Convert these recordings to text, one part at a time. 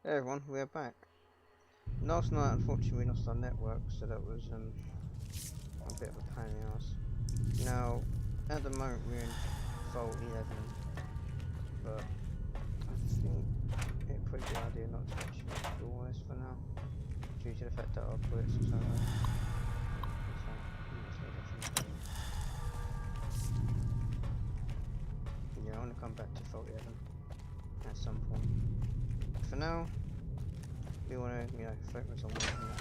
Hey everyone, we're back. Last night, unfortunately, we lost our network, so that was a bit of a pain in the ass. Now, at the moment, we're in Fault 11, but I think it'd probably be an idea not to actually explore this for now, due to the fact that our bullets are so low. Yeah, I want to come back to Fault 11 at some point. For now, we want to, focus on working that.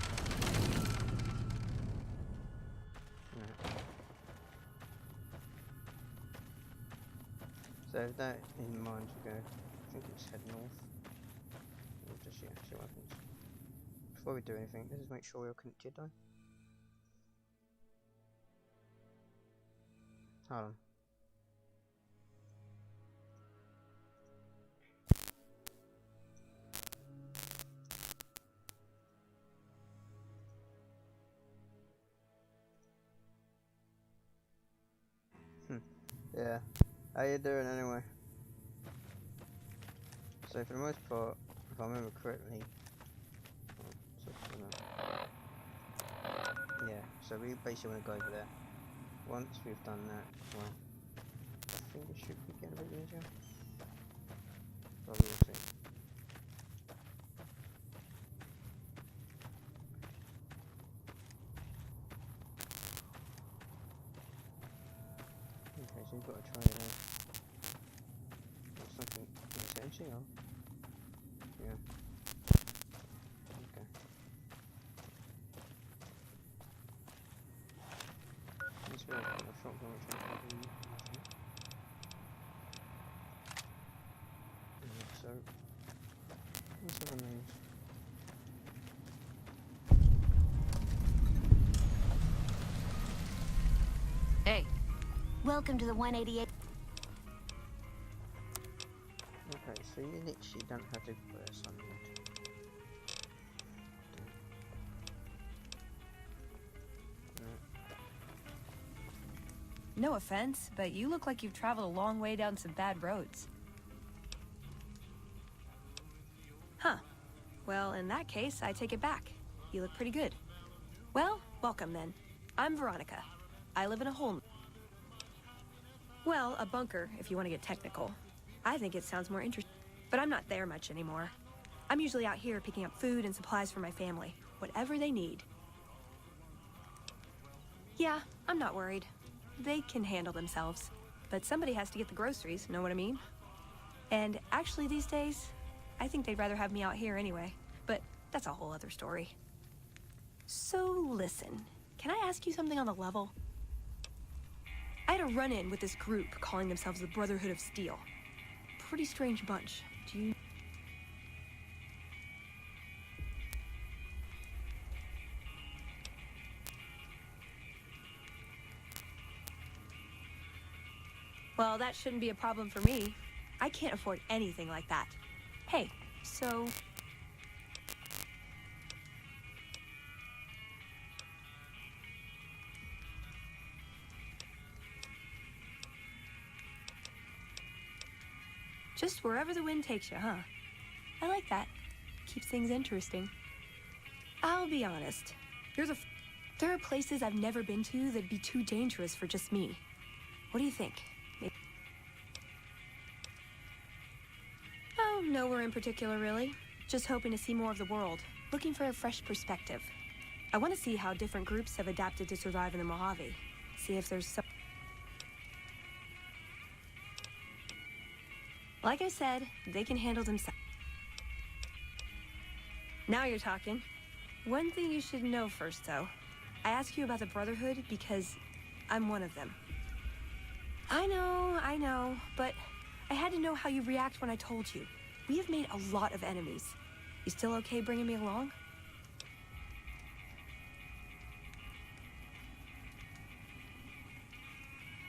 So with that in mind, we go, I think it's head north. We'll just, see what happens. Before we do anything, let's just make sure we're connected though. Hold on. Yeah. How you doing anyway? So for the most part, if I remember correctly, yeah, so we basically want to go over there. Once we've done that, well, I think it should be getting a bit easier. But we'll see. Okay, so you've got to try it out. Or something essentially, or? Yeah. Okay. Let's go for the shotgun, which I think. So, what's the remains? Hey. Welcome to the 188. Okay, so you literally don't have to put this on wood. No offense, but you look like you've traveled a long way down some bad roads. Huh. Well, in that case, I take it back. You look pretty good. Well, welcome then. I'm Veronica. I live in a hole. Well, a bunker, if you want to get technical. I think it sounds more interesting. But I'm not there much anymore. I'm usually out here picking up food and supplies for my family. Whatever they need. Yeah, I'm not worried. They can handle themselves. But somebody has to get the groceries, know what I mean? And actually these days, I think they'd rather have me out here anyway. But that's a whole other story. So listen, can I ask you something on the level? I had a run-in with this group calling themselves the Brotherhood of Steel. Pretty strange bunch. Do you... Well, that shouldn't be a problem for me. I can't afford anything like that. Hey, so... just wherever the wind takes you, huh? I like that. Keeps things interesting. I'll be honest. There are places I've never been to that'd be too dangerous for just me. What do you think? Maybe... oh, nowhere in particular, really. Just hoping to see more of the world. Looking for a fresh perspective. I want to see how different groups have adapted to survive in the Mojave. See if there's some... like I said, they can handle themselves. Now you're talking. One thing you should know first, though. I ask you about the Brotherhood because I'm one of them. I know, but I had to know how you react when I told you. We have made a lot of enemies. You still okay bringing me along?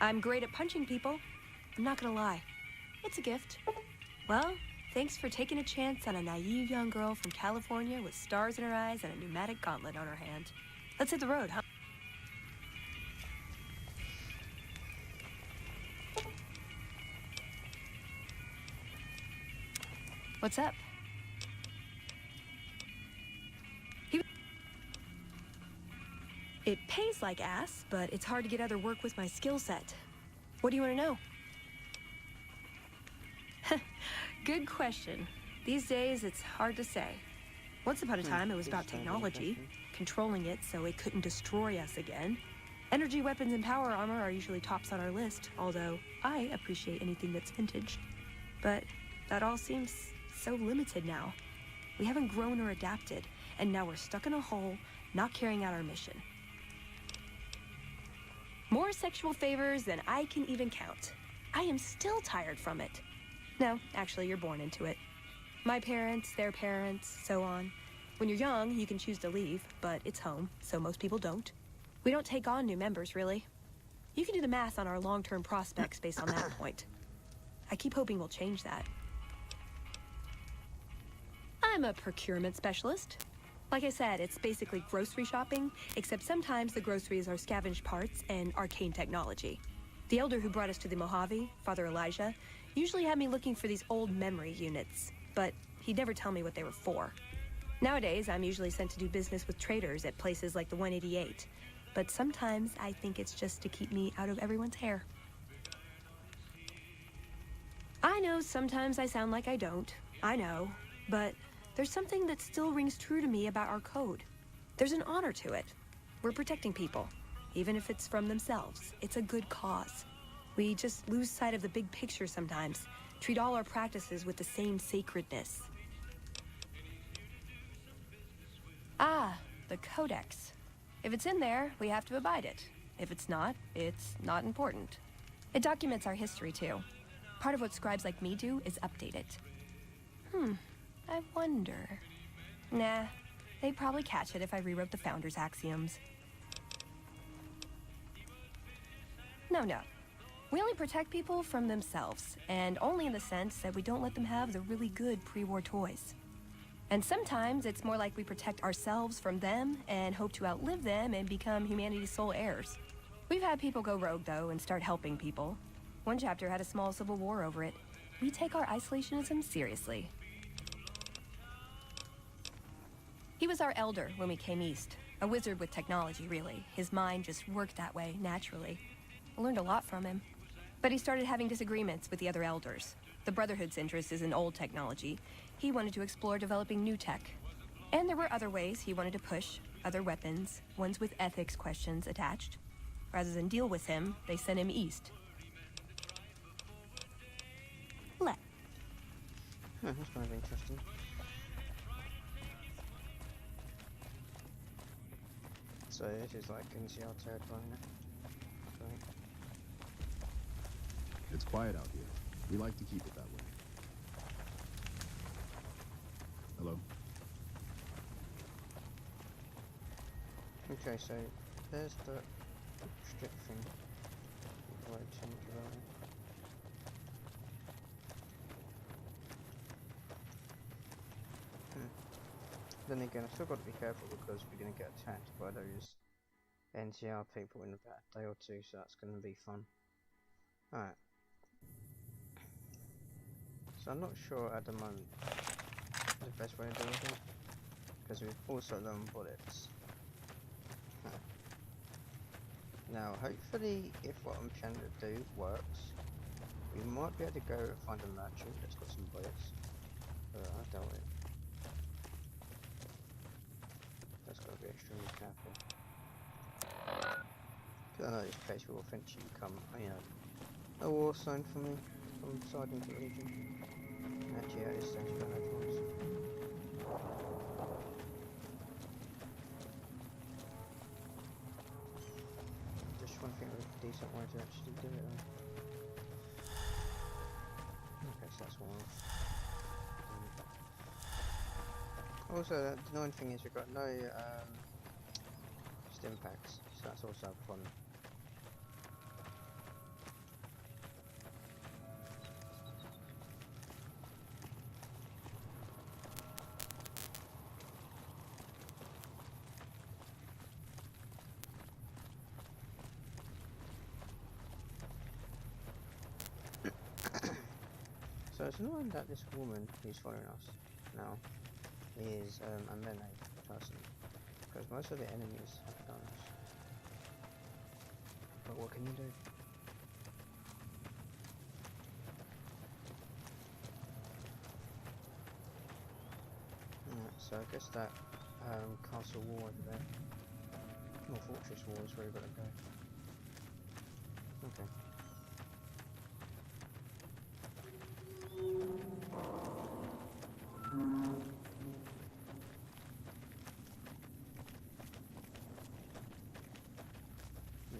I'm great at punching people. I'm not gonna lie. It's a gift. Well, thanks for taking a chance on a naive young girl from California with stars in her eyes and a pneumatic gauntlet on her hand. Let's hit the road, huh? What's up? It pays like ass, but it's hard to get other work with my skill set. What do you want to know? Good question. These days, it's hard to say. Once upon a time, it was about technology, controlling it so it couldn't destroy us again. Energy weapons and power armor are usually tops on our list, although I appreciate anything that's vintage. But that all seems so limited now. We haven't grown or adapted, and now we're stuck in a hole, not carrying out our mission. More sexual favors than I can even count. I am still tired from it. No, actually, you're born into it. My parents, their parents, so on. When you're young, you can choose to leave, but it's home, so most people don't. We don't take on new members, really. You can do the math on our long-term prospects based on that point. I keep hoping we'll change that. I'm a procurement specialist. Like I said, it's basically grocery shopping, except sometimes the groceries are scavenged parts and arcane technology. The elder who brought us to the Mojave, Father Elijah, usually had me looking for these old memory units, but he'd never tell me what they were for. Nowadays, I'm usually sent to do business with traders at places like the 188, but sometimes I think it's just to keep me out of everyone's hair. I know sometimes I sound like I don't, I know, but there's something that still rings true to me about our code. There's an honor to it. We're protecting people, even if it's from themselves. It's a good cause. We just lose sight of the big picture sometimes, treat all our practices with the same sacredness. Ah, the Codex. If it's in there, we have to abide it. If it's not not important. It documents our history, too. Part of what scribes like me do is update it. I wonder... Nah, they'd probably catch it if I rewrote the Founder's axioms. No. We only protect people from themselves, and only in the sense that we don't let them have the really good pre-war toys. And sometimes it's more like we protect ourselves from them and hope to outlive them and become humanity's sole heirs. We've had people go rogue, though, and start helping people. One chapter had a small civil war over it. We take our isolationism seriously. He was our elder when we came east. A wizard with technology, really. His mind just worked that way, naturally. I learned a lot from him. But he started having disagreements with the other elders. The Brotherhood's interest is in old technology. He wanted to explore developing new tech. And there were other ways he wanted to push, other weapons, ones with ethics questions attached. Rather than deal with him, they sent him east. That's kind of interesting. So this is like NCR territory now. Right. It's quiet out here. We like to keep it that way. Hello? Okay, so there's the strip thing. Right, change around. Then again, I still got to be careful because we're going to get attacked by those NCR people in about a day or two, so that's going to be fun. Alright. So I'm not sure at the moment the best way to do it, because we've also learned bullets. Now, hopefully, if what I'm trying to do works, we might be able to go and find a merchant that's got some bullets. But I doubt it. That's got to be extremely careful. Because I know this place will eventually become, a war zone for me from siding to religion. Actually, at this stage, I don't have choice. Just trying to think of a decent way to actually do it. Okay, so that's one off. Also, the annoying thing is we've got no stim packs, so that's also a problem. So it's annoying that this woman who's following us now is a melee person, because most of the enemies have guns. But what can you do? Alright, so I guess that castle wall over there, or fortress wall, is where we've got to go. Okay.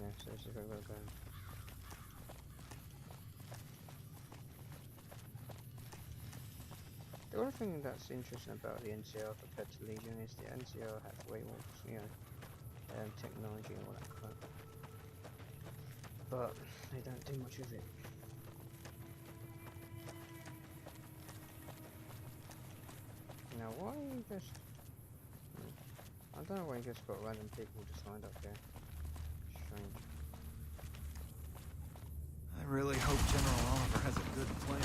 Yeah, so this is where we're going. The other thing that's interesting about the NCR compared to Legion is the NCR has way more, you know, technology and all that crap. But they don't do much of it. Now why you just... I don't know why you just got random people just lined up there. Strange. I really hope General Oliver has a good plan.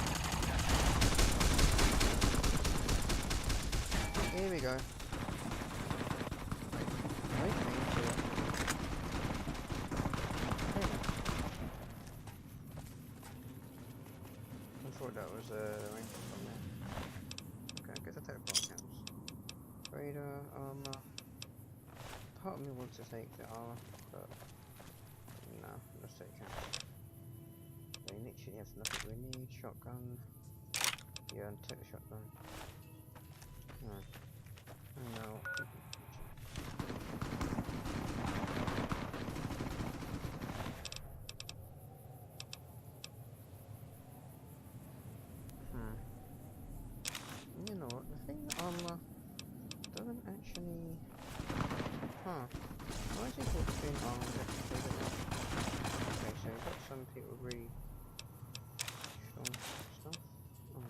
Here we go. Wait for me to... I thought that was the ranger from there. Okay, I guess I'll take the counts. Radar, armor. Part of me wants to take the armor, but no, let's take counts. We literally have nothing we need. Shotgun. Yeah, and take the shotgun. No. No. You know what? The thing that armor doesn't actually. Huh. Why is it called thin armor? Okay, so we've got some people really strong stuff. Oh.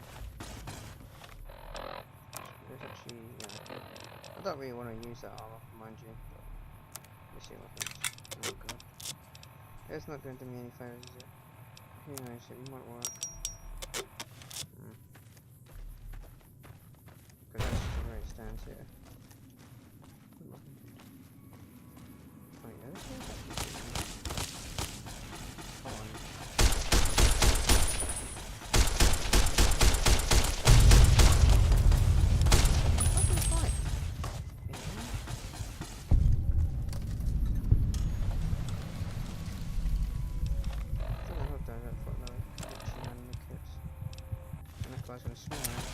There's actually, yeah. I don't really want to use that armor, mind you, but let's see what happens. Oh god. It's not going to do me any favours, is it? Who knows, it might work. Because that's just where it stands here. Oh yeah, this is come on. I was going to swing around.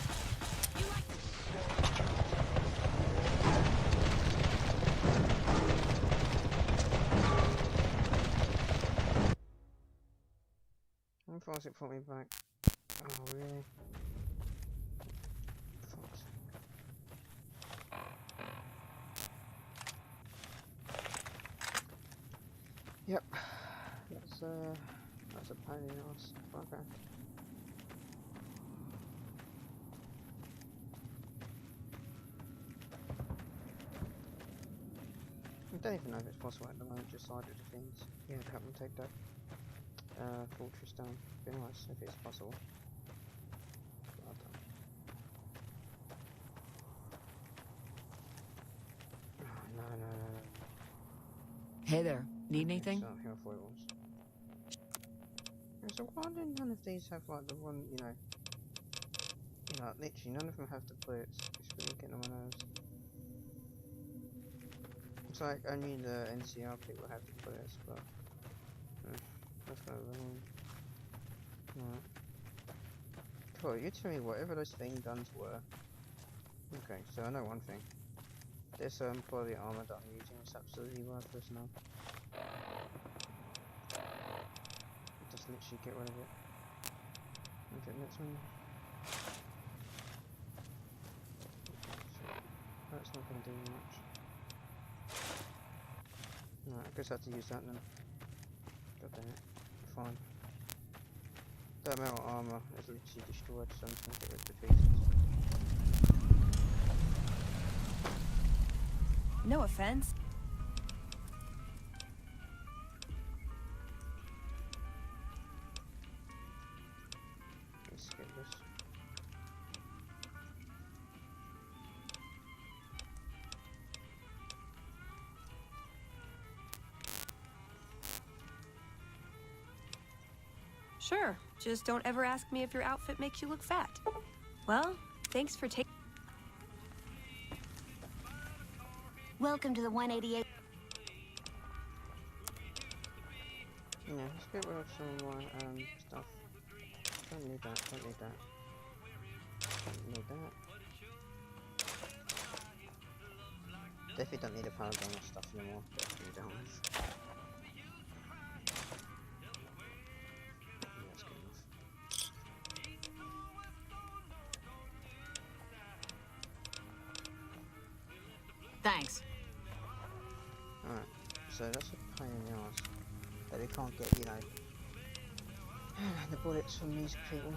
How far does it put me back? Oh, really? Fuck's sake. Yep. That's a pain in the ass. Okay. I don't even know if it's possible at the moment, just side of the things. Yeah, help them take that fortress down. Be nice if it's possible. But I don't. Oh, no. Hey there, need anything? So, here I thought it was. Yeah, so why did none of these have like the one, you know, literally none of them have the bullets. It's really getting on my nerves. It's like only the NCR people have the bullets, but that's kind of wrong. Right. Cool, you tell me whatever those thing guns were. Okay, so I know one thing. This body armor that I'm using is absolutely worthless now. Just literally get rid of it. Okay, next one. So that's not going to do much. Right, I guess I have to use that then. God damn it. Fine. That metal armor is literally destroyed, so I'm just going to get rid of the pieces. No offense. Let's skip this. Sure, just don't ever ask me if your outfit makes you look fat. Well, thanks for taking... Welcome to the 188. Yeah, let's get rid of some of my stuff. Don't need that, don't need that. Don't need that. Definitely don't need a paragon or stuff anymore. Definitely don't. That's good enough. Thanks. Alright, so that's a pain in the arse that we can't get, you know, the bullets from these people.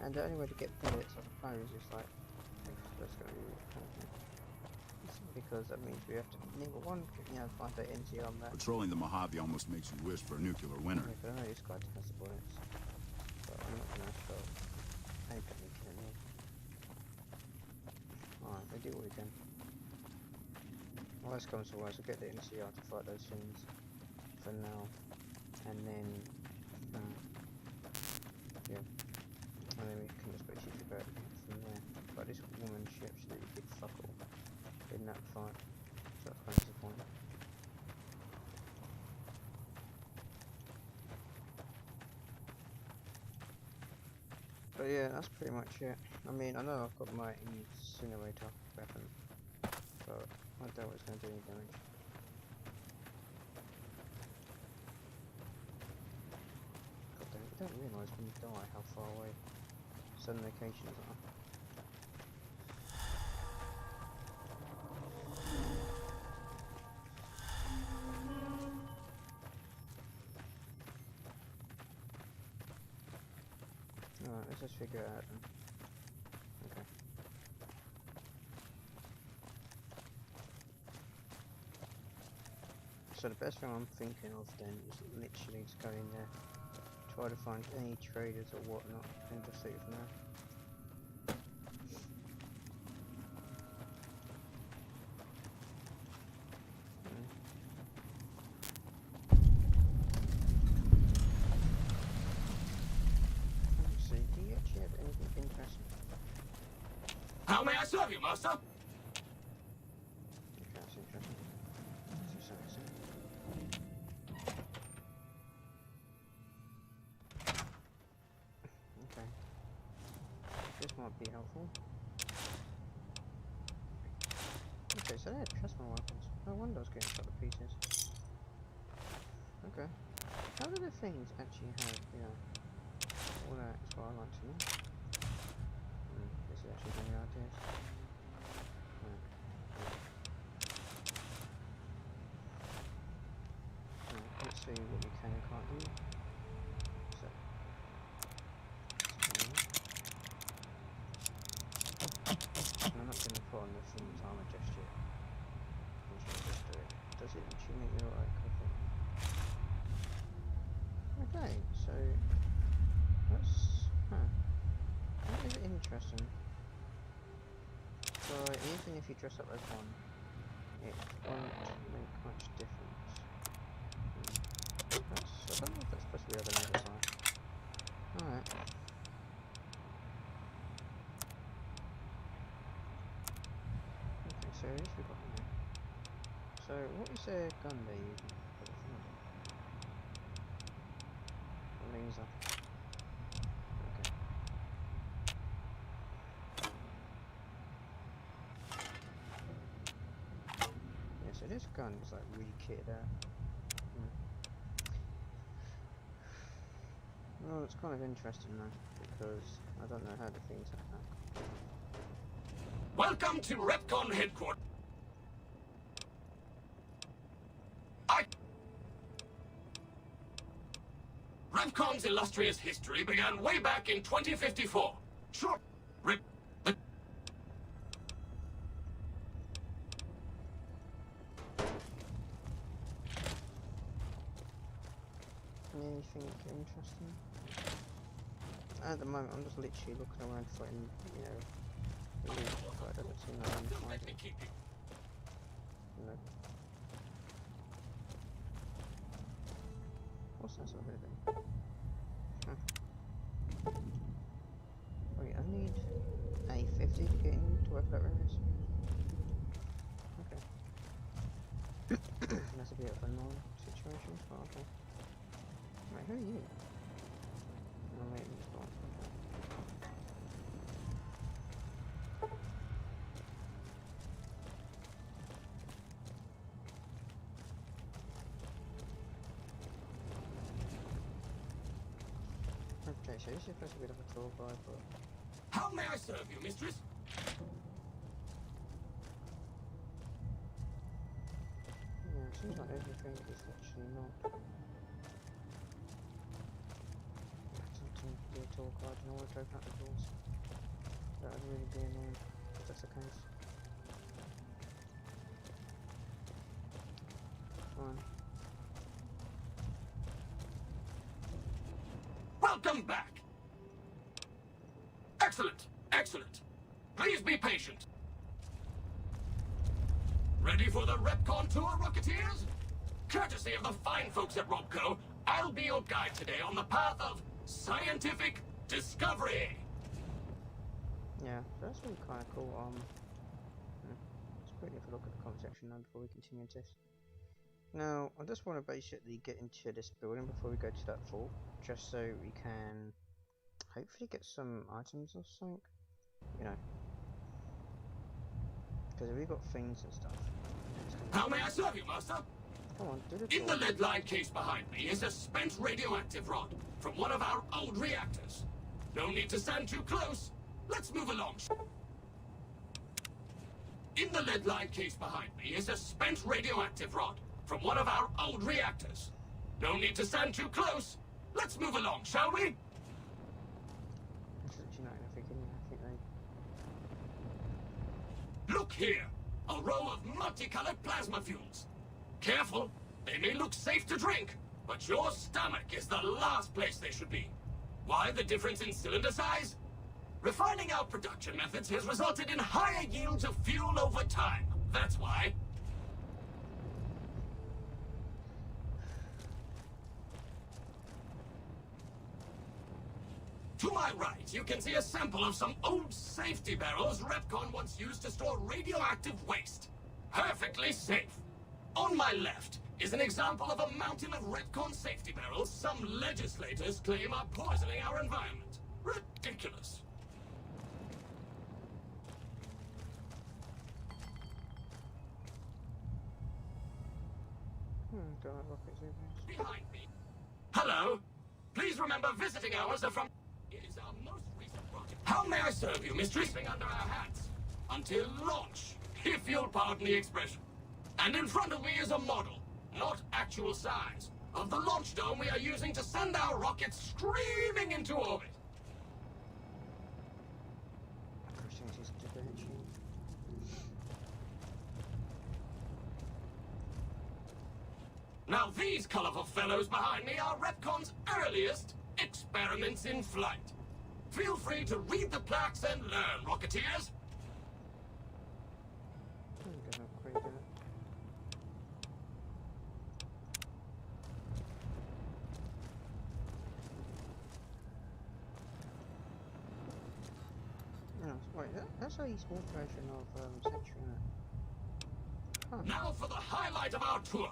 And the only way to get bullets, I suppose, is like, let's go, because that means we have to, number one, you know, find that NC on that. Patrolling the Mojave almost makes you wish for a nuclear winter. Yeah, but I know this guy has the bullets, but I'm not gonna show. I ain't gonna kill him. Alright, we do what we can. Worst comes to worst, we'll get the NCR to fight those things for now, and then, yeah, and then we can just basically figure out from there. But this woman, she absolutely did fuck all in that fight, so that's kind of disappointing. But yeah, that's pretty much it. I mean, I know I've got my incinerator weapon, but I doubt it's going to do any damage. God damn, you don't realise when you die how far away certain locations are. Alright, let's just figure it out then. Okay. So the best thing I'm thinking of then is literally to go in there, try to find any traders or whatnot, and just see from there. Let's see, do you actually have anything interesting? How may I serve you, master? Okay, that's interesting. Let's see something. Okay. This might be helpful. Okay, so they're plasma weapons. No wonder I was getting shot to pieces. Okay. How do the things actually have, you know, all that is what I like to know. This is actually giving me ideas. Right. Right, let's see what we can and can't do. So. I'm not going to put on the thing's armor just yet. I'm just going to just do it. Does it actually make you like okay? Okay, so that's that is interesting. So even if you dress up as one, it won't make much difference. That's, I don't know if that's supposed to be on the other side. Alright. Okay, so at least we got one there. So what is their gun they're using for the front? A laser. Okay. Yeah, so this gun is like really kitted out. Well, it's kind of interesting though, because I don't know how the things attack. Welcome to Repcon headquarters. Repcon's illustrious history began way back in 2054. Short. Anything interesting? At the moment, I'm just literally looking around for, you know, loot, but I don't see nothing to find it. No. What's that sort of thing? Huh. need a 50 to get into wherever that room is. Okay. That's a bit of a annoying situation, but okay. Right, who are you? No, wait, it's not. Okay, so this is supposed to be like a tour guide, but... How may I serve you, mistress? Yeah, it seems like everything is actually not... Something to be a tour guide and all to open up the doors. That would really be annoying if that's the case. Fine. Welcome back! Excellent! Excellent! Please be patient. Ready for the Repcon tour, Rocketeers? Courtesy of the fine folks at Robco, I'll be your guide today on the path of scientific discovery. Yeah, that's really kind of cool. It's pretty if we look at the comment section now before we continue this. Now, I just want to basically get into this building before we go to that fort, just so we can hopefully get some items or something, you know. Because we've got things and stuff. How may I serve you, Master? Come on, do the In the tour. lead-lined case behind me is a spent radioactive rod from one of our old reactors. No need to stand too close. Let's move along. In the lead-lined case behind me is a spent radioactive rod from one of our old reactors. No need to stand too close. Let's move along, shall we? That's actually not enough, can you? I think they... Look here, a row of multicolored plasma fuels. Careful, they may look safe to drink, but your stomach is the last place they should be. Why the difference in cylinder size? Refining our production methods has resulted in higher yields of fuel over time. That's why. To my right, you can see a sample of some old safety barrels Repcon once used to store radioactive waste. Perfectly safe. On my left is an example of a mountain of Repcon safety barrels some legislators claim are poisoning our environment. Ridiculous. don't like rockets either. Behind me. Hello. Please remember visiting hours are from... It is our most recent project. How may I serve you, mistress? Under our hats. Until launch, if you'll pardon the expression. And in front of me is a model, not actual size, of the launch dome we are using to send our rockets screaming into orbit. Opportunities to differentiate. Now these colorful fellows behind me are Repcon's earliest experiments in flight. Feel free to read the plaques and learn, Rocketeers. I'm gonna upgrade that. No, wait, that's a small version of Sanctuary. Huh. Now for the highlight of our tour.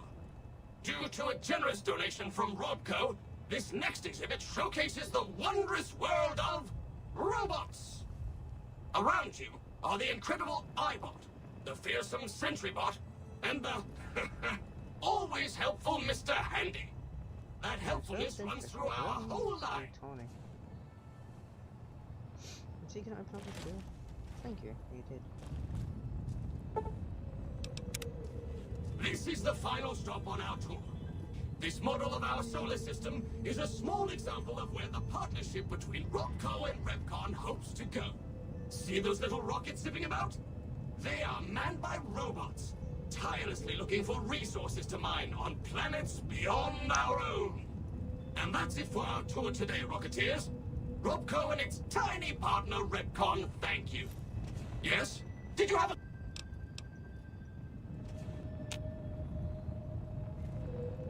Due to a generous donation from Robco, this next exhibit showcases the wondrous world of robots. Around you are the incredible iBot, the fearsome SentryBot, and the always helpful Mr. Handy. That helpfulness runs through our whole line. Tony. Is he gonna open up his door? Thank you, you did. This is the final stop on our tour. This model of our solar system is a small example of where the partnership between Robco and Repcon hopes to go. See those little rockets zipping about? They are manned by robots, tirelessly looking for resources to mine on planets beyond our own. And that's it for our tour today, Rocketeers. Robco and its tiny partner, Repcon, thank you. Yes? Did you have a...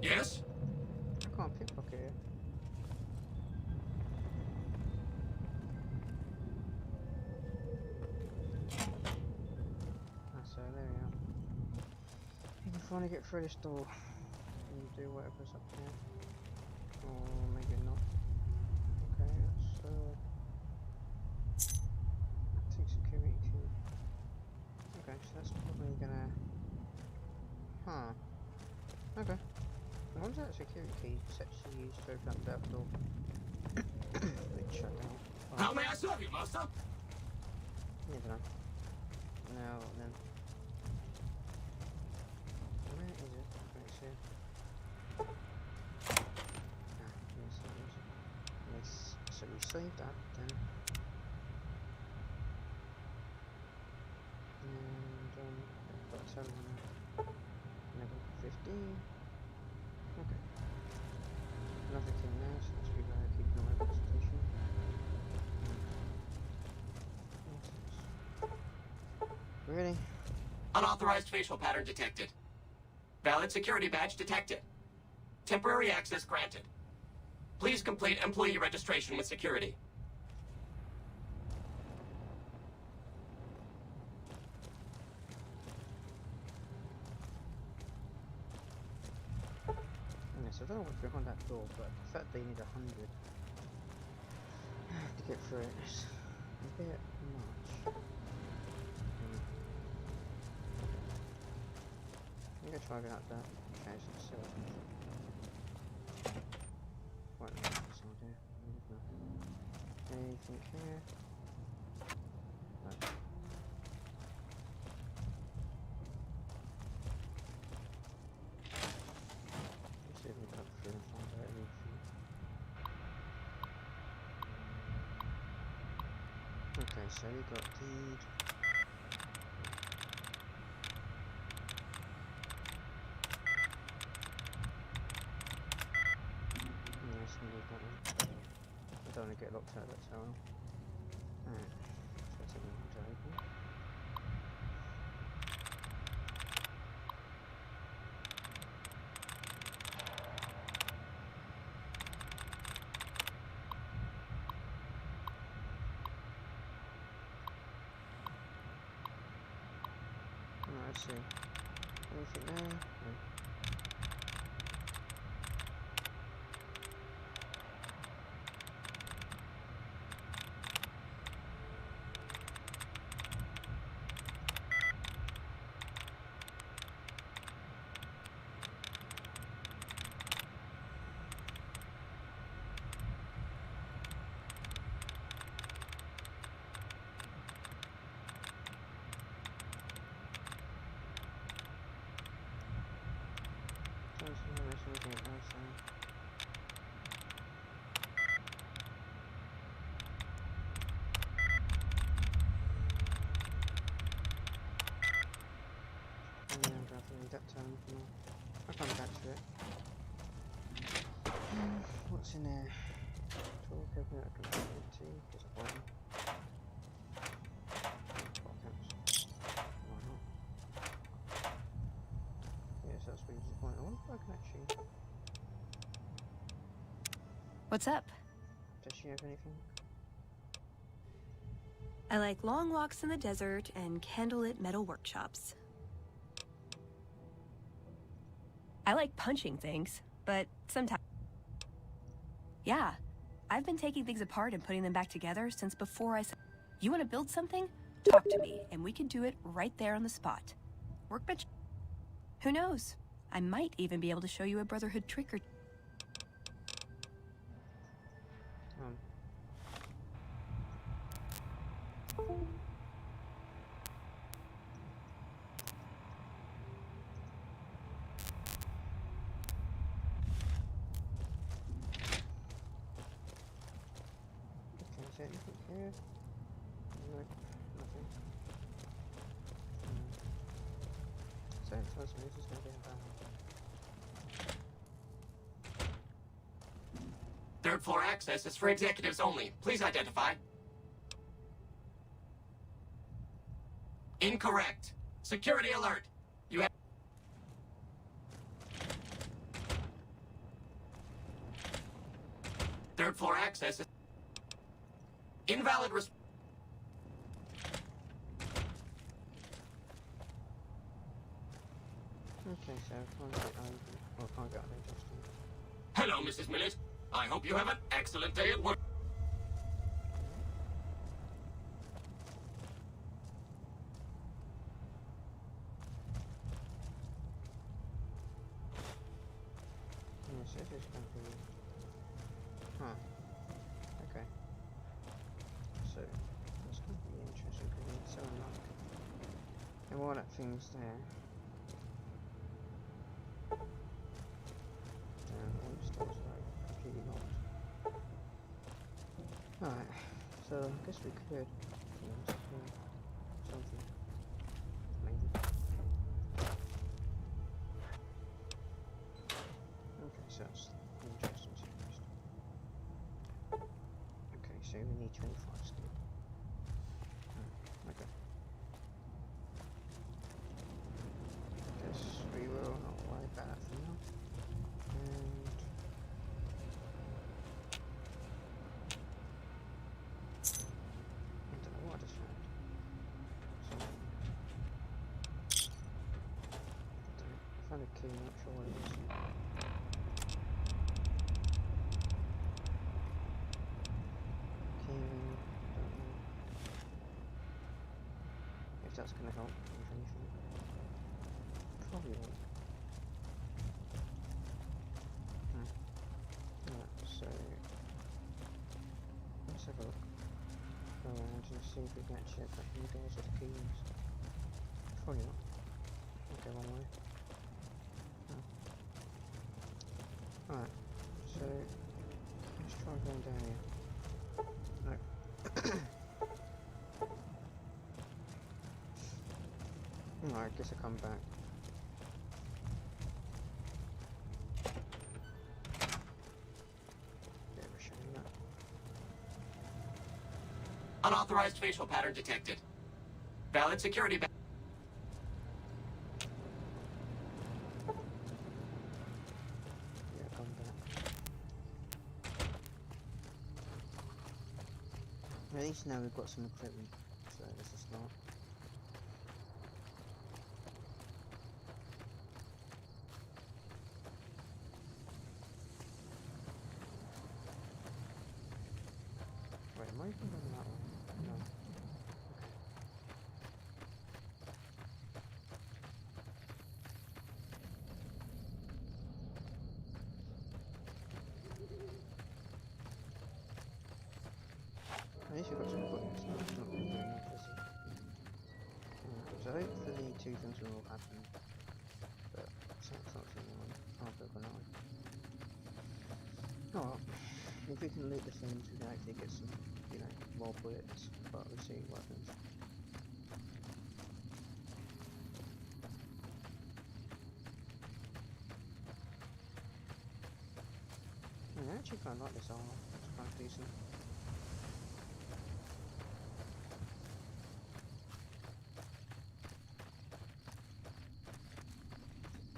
Yes? I can't pickpocket it. finally get through this door and do whatever's up here. Or maybe not. Okay, let's take security key. Okay, so that's probably gonna... Huh. Okay. I wonder if that security key is actually used to open up that door. It's shut down. How may I serve you, master? Yeah, don't know. Now then. Where is it? Let's see. Yes, it is. Yes. So we saved that then. And got 700. Level 15. Okay. Nothing in there, so let's keep my representation. Really? Unauthorized facial pattern detected. Valid security badge detected. Temporary access granted. Please complete employee registration with security. Yes, I don't know what's behind that door, but the fact they need 100 to get through it is a bit much. I'm gonna try out that. Okay, so let's see what happens. What is this idea? Anything here? No. Let's see if we can go through and find out anything. Okay, so we got deed. I don't want to get locked out of that tower. Alright, so that's something to open. Alright, let's see. Anything there? No. Anything else there? Yeah, I'm definitely that turn for now. I'll come back to it. What's in there? Tool cabinet, compatibility, there's a button. Why not? Yes, that's brings the point. I wonder if I can actually... What's up? Does she have anything? I like long walks in the desert and candlelit metal workshops. I like punching things, but sometimes... Yeah, I've been taking things apart and putting them back together since before I said, you want to build something? Talk to me, and we can do it right there on the spot. Workbench? Who knows? I might even be able to show you a Brotherhood trick or... Is there anything here? No, nothing. So it tells me this is going to be a battle. Third floor access is for executives only. Please identify. Incorrect. Security alert. You have... Third floor access is... Invalid response. Okay, so can't get over. Well, can't get over just yet. Hello, Mrs. Millet. I hope you have an excellent day at work. Yes, this is going to be... Huh. Okay. So, that's going to be interesting because it's so unlucky. And while that thing's there... all the stores are completely locked. Alright, so I guess we could... something. Maybe. Okay, so that's interesting series. Okay, so we need 25 still. Okay. Guess we will not worry about that for now. And I don't know what I just found. So, I found a key, not sure what it is. Don't know if that's going to help, if anything. Probably won't. Right, so let's have a look around and see if we can actually get back in the doors with the keys. Probably not. Okay, one way. Alright, so let's try going down here. No. Alright, I guess I'll come back. Bit of a shame that. Unauthorized facial pattern detected. Valid security badge. Yeah, come back. At least now we've got some equipment, so this is not. Wait, am I even on that one? No. Okay. At least we've got some equipment, so it's not really good enough, is it? So hopefully two things will happen, but that's not something I'll build an eye. Oh well, if we can loot the things, we can actually get some, you know, more bullets, but we'll see what happens. I actually quite like this armor, it's quite decent.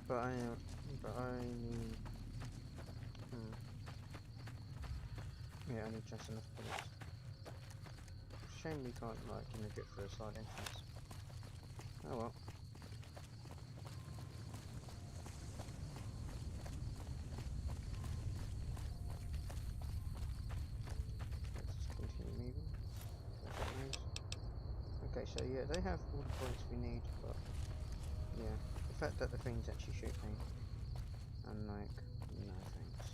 But I need, yeah, I need just enough bullets. Shame we can't, like, you know, get through a side entrance. Oh well. Let's just continue moving. Okay, so yeah, they have all the bullets we need, but yeah, the fact that the things actually shoot me, I'm like, no thanks.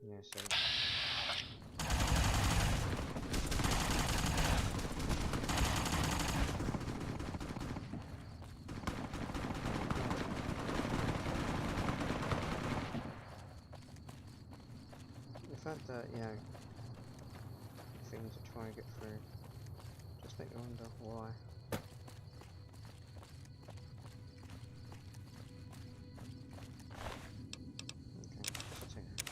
Yeah, so the fact that, you know, things are trying to get through just make me wonder why. Okay, let's take that.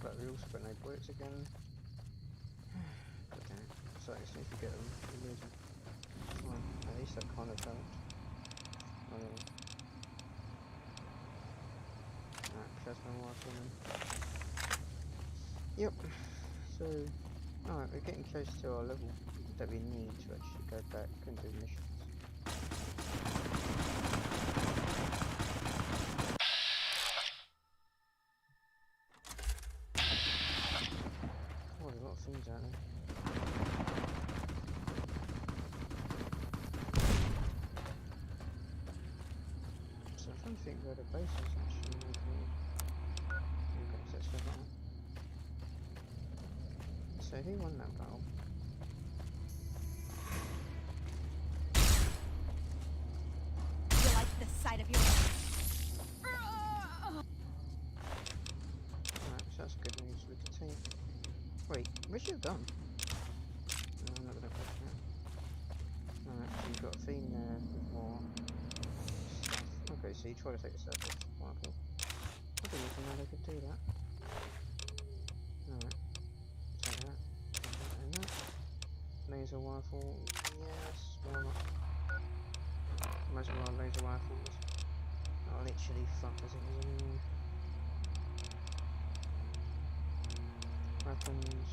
But we also got no bullets again. Okay, so as soon as we get them, we lose them. Fine, at least that kind of helped. Alright, plasma rifle then. Yep, so, alright, we're getting close to our level that we need to actually go back and do missions. Oh, there's a lot of things out there. So I'm trying to think where the base is actually. Okay, so it's that one. So who won that battle? You like the sight of your... Alright, so that's good news. We can take... Wait, where's your gun? No, I'm not gonna push that. Alright, so you've got a theme there with more stuff. Okay, so you try to take the surface. Okay. I didn't even know they could do that. Alright. Take that. And that. Laser rifle. Yes, why not? Most of our laser rifles are literally fucked as it is anyway. Weapons.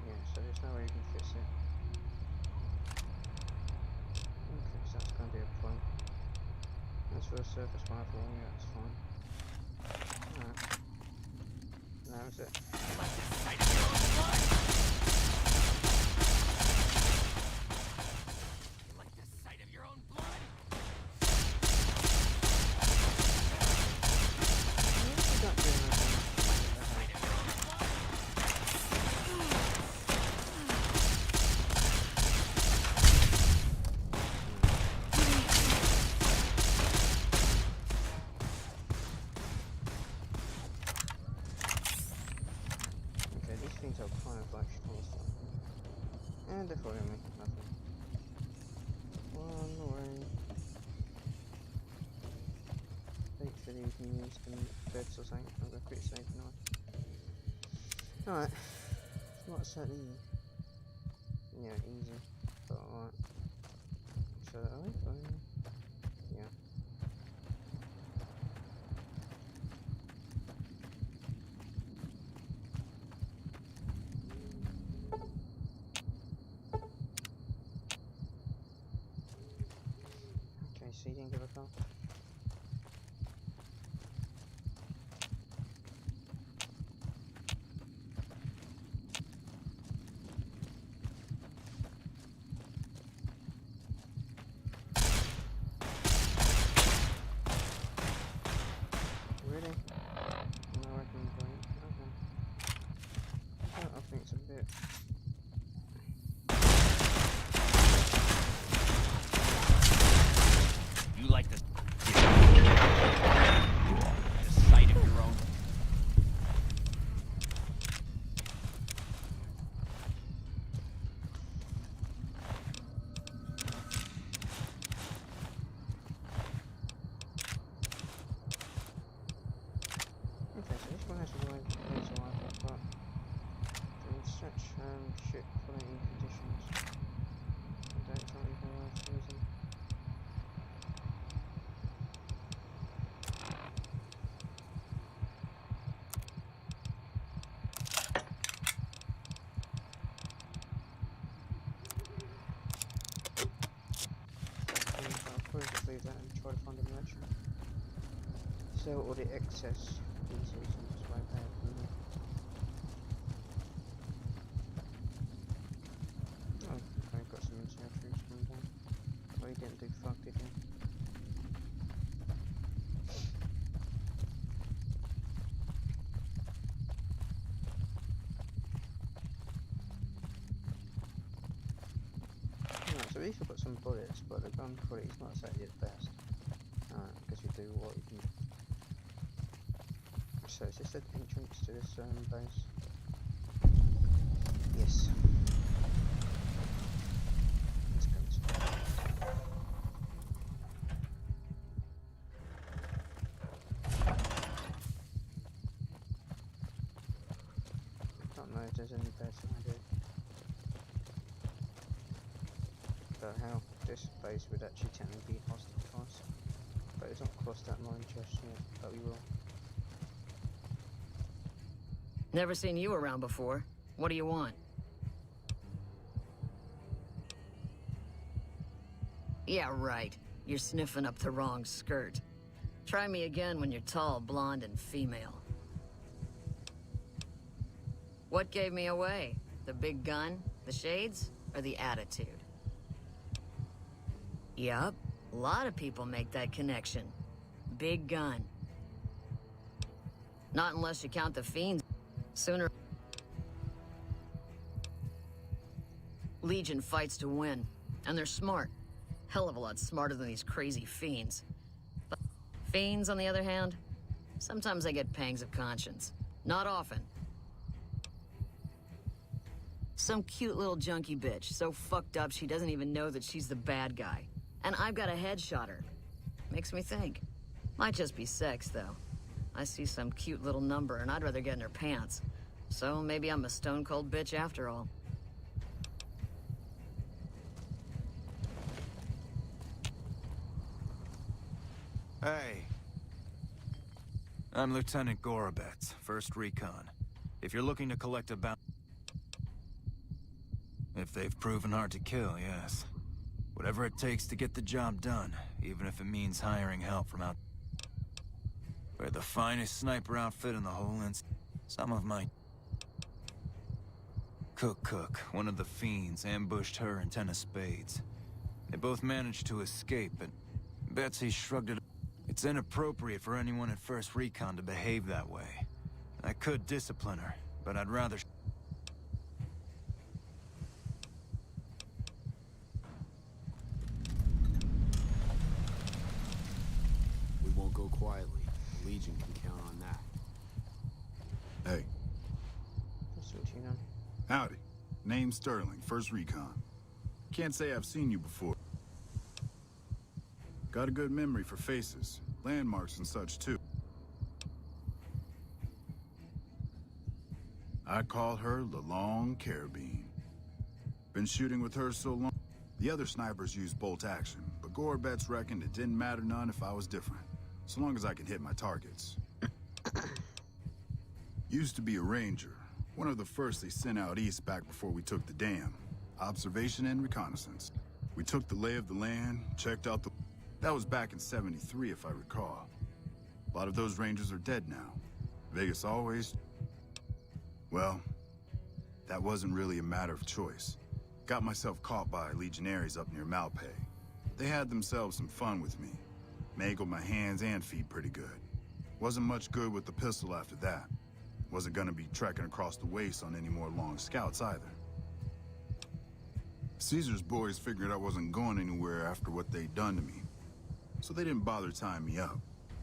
Yeah, so there's no way you can fix it. Okay, so that's going to be a point. As for a surface rifle, yeah, that's fine. Alright. That was it. Like the sight of your own blood? You don't do nothing. Okay, these things are kind of like strong stuff. And they're following me. Nothing. One away. Hopefully we can use them beds or something. I'm going to quit safe now. Alright. It's not certainly easy. But alright. So that way? Yeah. Okay, so you didn't give a fuck. Really? No weapon point. Okay. I think it's a bit. You like the sight of your own. Okay, so this one has to go into laser rifle, but in such shit quality conditions, I don't think we can worth using. I'll probably just leave that and try to find a merchant. Sell all the excess pieces and just wipe out from there. Oh, okay, got some insurgents from down. Oh, he didn't do fuck, did he? Alright, so at least we've got some bullets, but the gun quality is not exactly the best. Because we do what we can. So is this an entrance to this base? Yes. Let's go inside. there's any person I do. But how this place would actually technically be hostile to us. But it's not crossed that line just yet, but we will. Never seen you around before. What do you want? Yeah, right. You're sniffing up the wrong skirt. Try me again when you're tall, blonde, and female. What gave me away? The big gun, the shades, or the attitude? Yup, a lot of people make that connection. Big gun. Not unless you count the fiends. Sooner... Legion fights to win, and they're smart. Hell of a lot smarter than these crazy fiends. But fiends, on the other hand, sometimes I get pangs of conscience. Not often. Some cute little junkie bitch, so fucked up she doesn't even know that she's the bad guy. And I've got a headshot her. Makes me think. Might just be sex, though. I see some cute little number and I'd rather get in her pants. So maybe I'm a stone-cold bitch after all. Hey. I'm Lieutenant Gorobets, 1st Recon. If you're looking to collect a bounty... If they've proven hard to kill, yes. Whatever it takes to get the job done, even if it means hiring help from out... We're the finest sniper outfit in the whole Some of my... Cook, one of the fiends, ambushed her and 10 of spades. They both managed to escape, but Betsy shrugged it. It's inappropriate for anyone at 1st Recon to behave that way. I could discipline her, but I'd rather... We won't go quietly. The Legion can count on that. Hey, Just what you know. howdy. Name's Sterling, 1st Recon. Can't say I've seen you before. Got a good memory for faces, landmarks and such too. I call her the Long Carabine. Been shooting with her so long. The other snipers use bolt action, but Gorobets reckoned it didn't matter none if I was different, so long as I could hit my targets. Used to be a ranger, one of the first they sent out east back before we took the dam. Observation and reconnaissance. We took the lay of the land, checked out the... That was back in '73, if I recall. A lot of those rangers are dead now. Vegas always... Well, that wasn't really a matter of choice. Got myself caught by legionaries up near Malpay. They had themselves some fun with me. Mangled my hands and feet pretty good. Wasn't much good with the pistol after that. Wasn't gonna be trekking across the waste on any more long scouts either. Caesar's boys figured I wasn't going anywhere after what they'd done to me. So they didn't bother tying me up.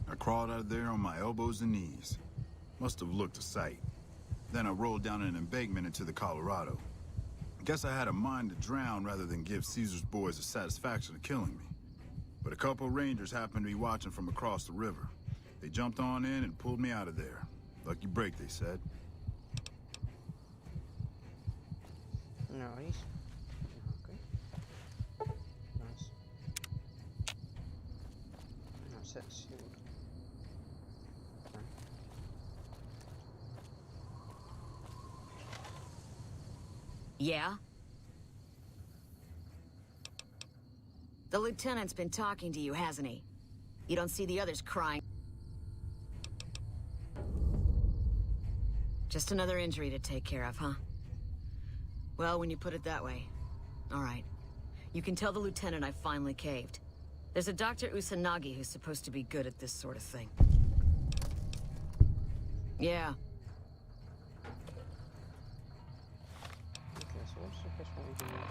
I crawled out of there on my elbows and knees. Must have looked a sight. Then I rolled down an embankment into the Colorado. Guess I had a mind to drown rather than give Caesar's boys the satisfaction of killing me. But a couple rangers happened to be watching from across the river. They jumped on in and pulled me out of there. Lucky break, they said. Nice. Okay. Nice. Now set shield. Okay. Yeah? The lieutenant's been talking to you, hasn't he? You don't see the others crying. Just another injury to take care of, huh? Well, when you put it that way. All right. You can tell the lieutenant I finally caved. There's a Dr. Usanagi who's supposed to be good at this sort of thing. Yeah. Okay, so what's the first one we do now?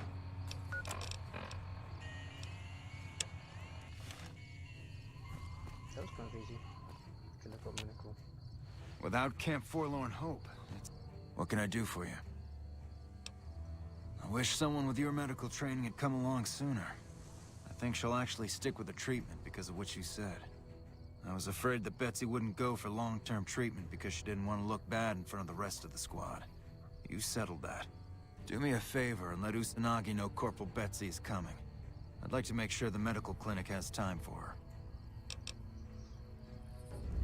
That was kind of easy. Could have got medical. Without Camp Forlorn Hope, what can I do for you? I wish someone with your medical training had come along sooner. I think she'll actually stick with the treatment because of what you said. I was afraid that Betsy wouldn't go for long-term treatment because she didn't want to look bad in front of the rest of the squad. You settled that. Do me a favor and let Usanagi know Corporal Betsy is coming. I'd like to make sure the medical clinic has time for her.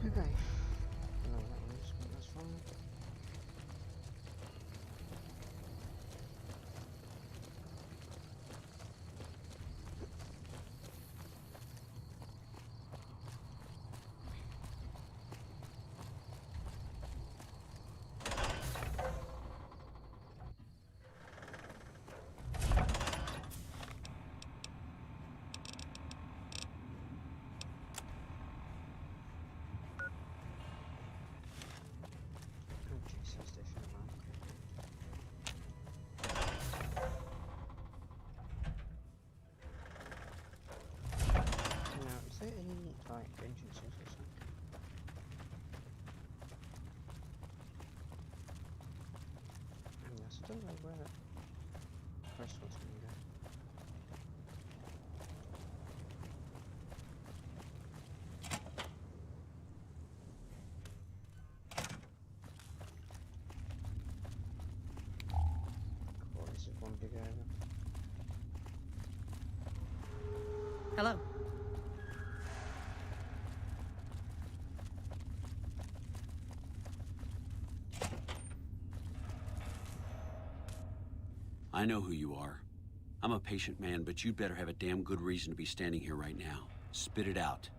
Okay. No, that one's that's fine. Is there any, like, entrances or something? I still know where that first one's gonna go. Cool, this is one big area. Hello. I know who you are. I'm a patient man, but you'd better have a damn good reason to be standing here right now. Spit it out.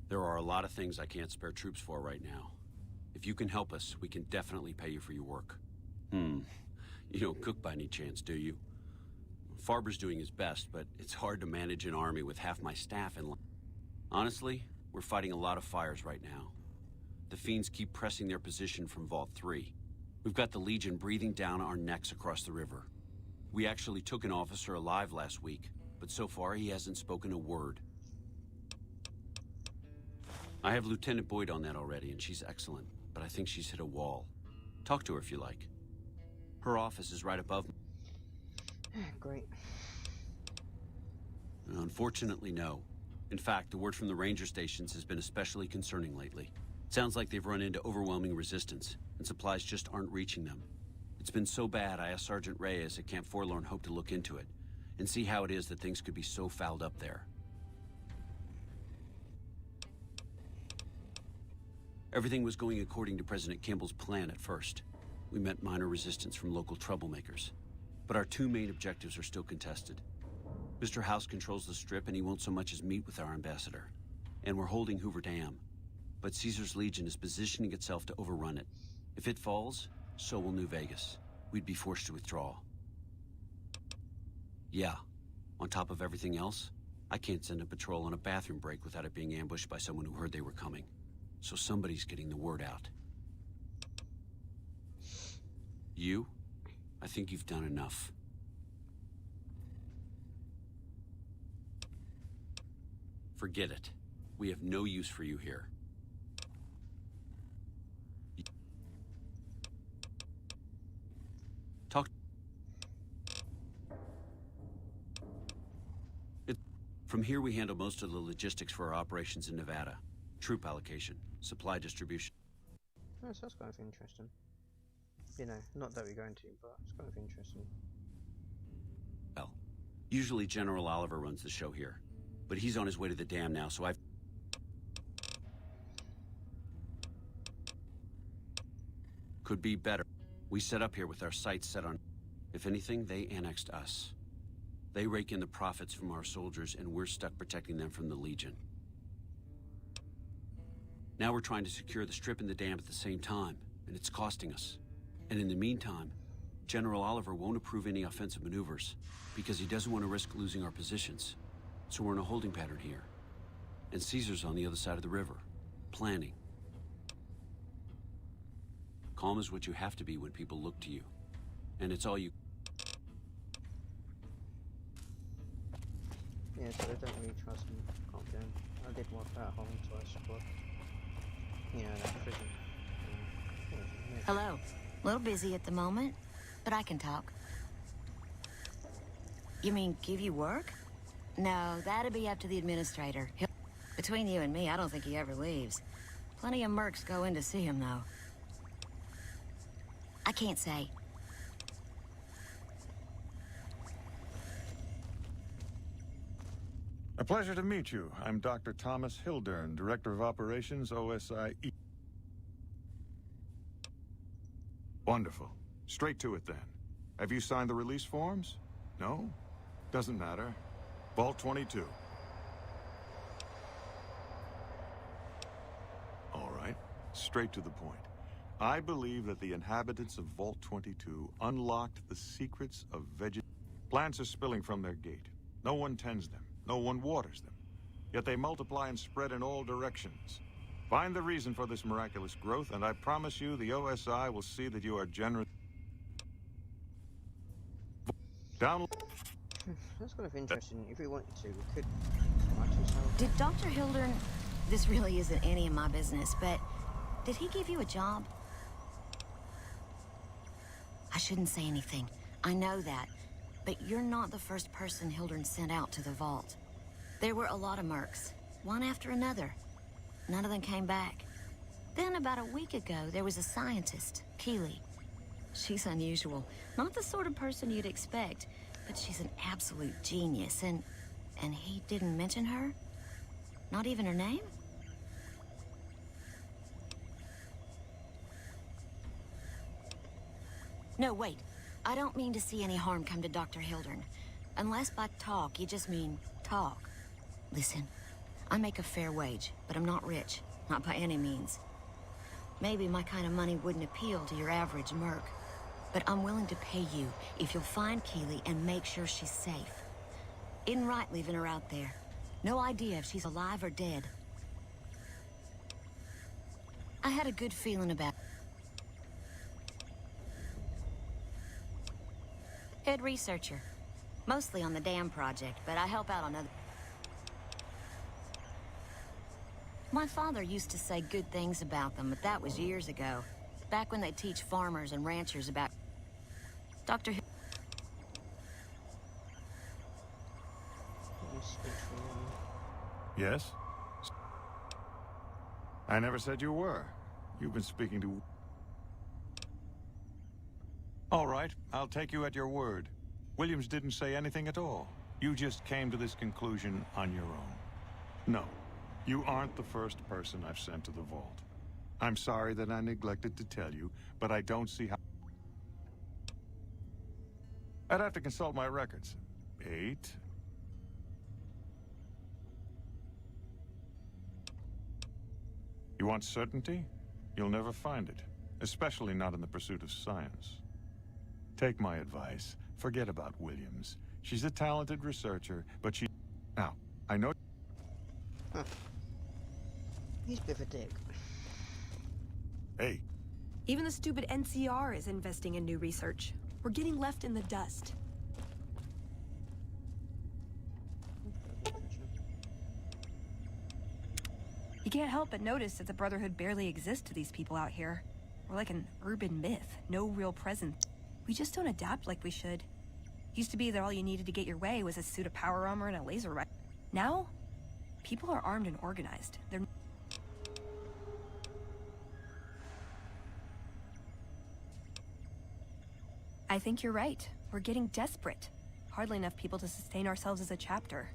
There are a lot of things I can't spare troops for right now. If you can help us, we can definitely pay you for your work. You don't cook by any chance, do you? Farber's doing his best, but it's hard to manage an army with half my staff in. Honestly, we're fighting a lot of fires right now. The Fiends keep pressing their position from Vault 3. We've got the Legion breathing down our necks across the river. We actually took an officer alive last week, but so far he hasn't spoken a word. I have Lieutenant Boyd on that already, and she's excellent, but I think she's hit a wall. Talk to her if you like. Her office is right above me. Great. Unfortunately, no. In fact, the word from the ranger stations has been especially concerning lately. Sounds like they've run into overwhelming resistance, and supplies just aren't reaching them. It's been so bad, I asked Sergeant Reyes at Camp Forlorn Hope to look into it, and see how it is that things could be so fouled up there. Everything was going according to President Campbell's plan at first. We met minor resistance from local troublemakers, but our two main objectives are still contested. Mr. House controls the Strip, and he won't so much as meet with our ambassador. And we're holding Hoover Dam. But Caesar's Legion is positioning itself to overrun it. If it falls, so will New Vegas. We'd be forced to withdraw. Yeah, on top of everything else, I can't send a patrol on a bathroom break without it being ambushed by someone who heard they were coming. So somebody's getting the word out. You? I think you've done enough. Forget it. We have no use for you here. Talk. From here, we handle most of the logistics for our operations in Nevada. Troop allocation, supply distribution. Oh, so that's kind of interesting. You know, not that we're going to, but it's kind of interesting. Well, usually General Oliver runs the show here, but he's on his way to the dam now, so I've... Could be better. We set up here with our sights set on... If anything, they annexed us. They rake in the profits from our soldiers, and we're stuck protecting them from the Legion. Now we're trying to secure the Strip and the dam at the same time, and it's costing us. And in the meantime, General Oliver won't approve any offensive maneuvers, because he doesn't want to risk losing our positions. So we're in a holding pattern here. And Caesar's on the other side of the river, planning. Calm is what you have to be when people look to you. And it's all you... Yeah, so they don't really trust me. Calm down. I did want that home twice, but... You know, that prison. Yeah. Hello. A little busy at the moment, but I can talk. You mean give you work? No, that'd be up to the administrator. Between you and me, I don't think he ever leaves. Plenty of mercs go in to see him, though. I can't say. A pleasure to meet you. I'm Dr. Thomas Hildern, Director of Operations, OSIE. Wonderful. Straight to it then. Have you signed the release forms? No? Doesn't matter. Vault 22. All right. Straight to the point. I believe that the inhabitants of Vault 22 unlocked the secrets of vegetation. Plants are spilling from their gate. No one tends them. No one waters them. Yet they multiply and spread in all directions. Find the reason for this miraculous growth, and I promise you the OSI will see that you are generous. Down. That's kind of interesting. If we wanted to, we could smite ourselves. Did Dr. Hildern... This really isn't any of my business, but... Did he give you a job? I shouldn't say anything. I know that. But you're not the first person Hildern sent out to the vault. There were a lot of mercs, one after another. None of them came back. Then about a week ago, there was a scientist, Keeley. She's unusual. Not the sort of person you'd expect, but she's an absolute genius, and he didn't mention her? Not even her name? No, wait. I don't mean to see any harm come to Dr. Hildern. Unless by talk, you just mean talk. Listen, I make a fair wage, but I'm not rich. Not by any means. Maybe my kind of money wouldn't appeal to your average merc. But I'm willing to pay you if you'll find Keeley and make sure she's safe. Isn't right leaving her out there. No idea if she's alive or dead. I had a good feeling about... Head researcher. Mostly on the dam project, but I help out on other... My father used to say good things about them, but that was years ago. Back when they teach farmers and ranchers about... Dr. Hill... Yes? I never said you were. You've been speaking to... All right, I'll take you at your word. Williams didn't say anything at all. You just came to this conclusion on your own. No, you aren't the first person I've sent to the vault. I'm sorry that I neglected to tell you, but I don't see how... I'd have to consult my records. 8... You want certainty? You'll never find it, especially not in the pursuit of science. Take my advice. Forget about Williams. She's a talented researcher, but she... Now, I know... Huh. He's a bit of a dick. Hey. Even the stupid NCR is investing in new research. We're getting left in the dust. You can't help but notice that the Brotherhood barely exists to these people out here. We're like an urban myth, no real presence. We just don't adapt like we should. Used to be that all you needed to get your way was a suit of power armor and a laser rifle. Now, people are armed and organized. They're... I think you're right. We're getting desperate. Hardly enough people to sustain ourselves as a chapter.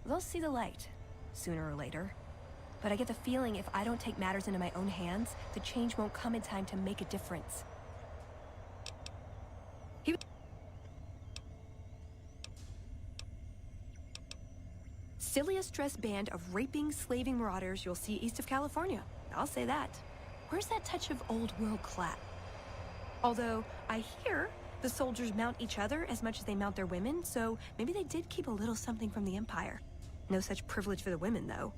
They'll see the light, sooner or later. But I get the feeling if I don't take matters into my own hands, the change won't come in time to make a difference. Silliest dressed band of raping, slaving marauders you'll see east of California. I'll say that. Where's that touch of old world class? Although, I hear the soldiers mount each other as much as they mount their women, so maybe they did keep a little something from the Empire. No such privilege for the women, though.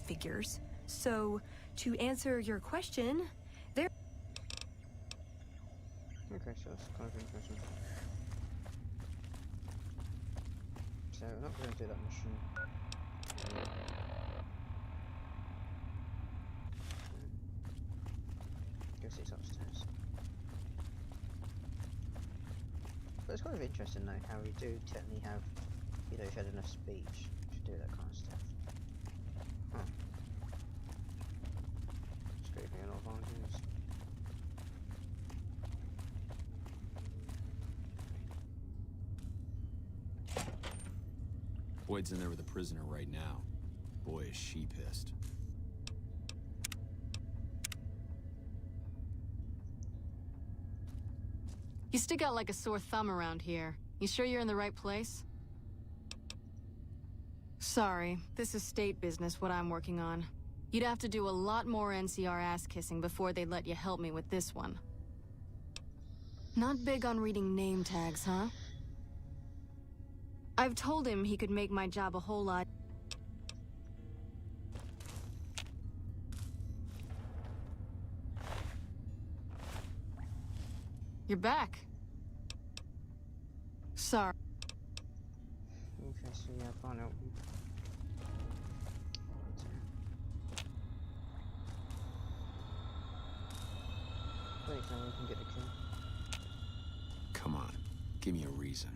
Figures. So, to answer your question, there... Okay, so that's kind of interesting. So, we're not going to do that mission. Guess it's upstairs. But it's kind of interesting though, how we do technically have, you know, if you had enough speech to do that kind of stuff. Huh. It's gave me a lot of ideas. Boyd's in there with a prisoner right now. Boy, is she pissed. You stick out like a sore thumb around here. You sure you're in the right place? Sorry, this is state business, what I'm working on. You'd have to do a lot more NCR ass-kissing before they'd let you help me with this one. Not big on reading name tags, huh? I've told him he could make my job a whole lot. You're back. Sorry. Okay, so yeah, I can't help you. Wait, now we can get the kill. Come on, give me a reason.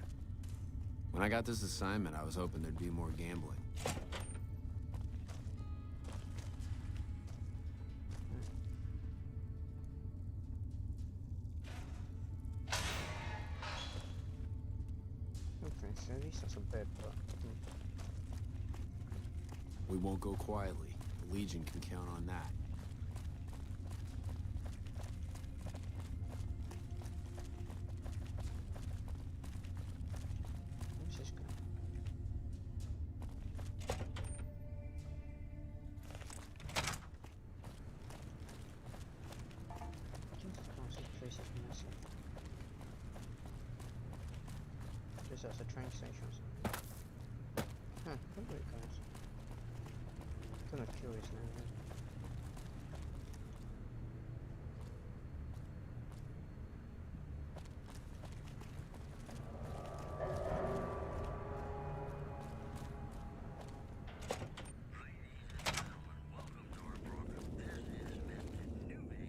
When I got this assignment, I was hoping there'd be more gambling. Okay, so at least that's a bed, but... We won't go quietly. The Legion can count on that. Where's this going? Jesus Christ, this place is massive. Guess that's a train station or something. Huh, look where it goes. Kind of curious now, yeah.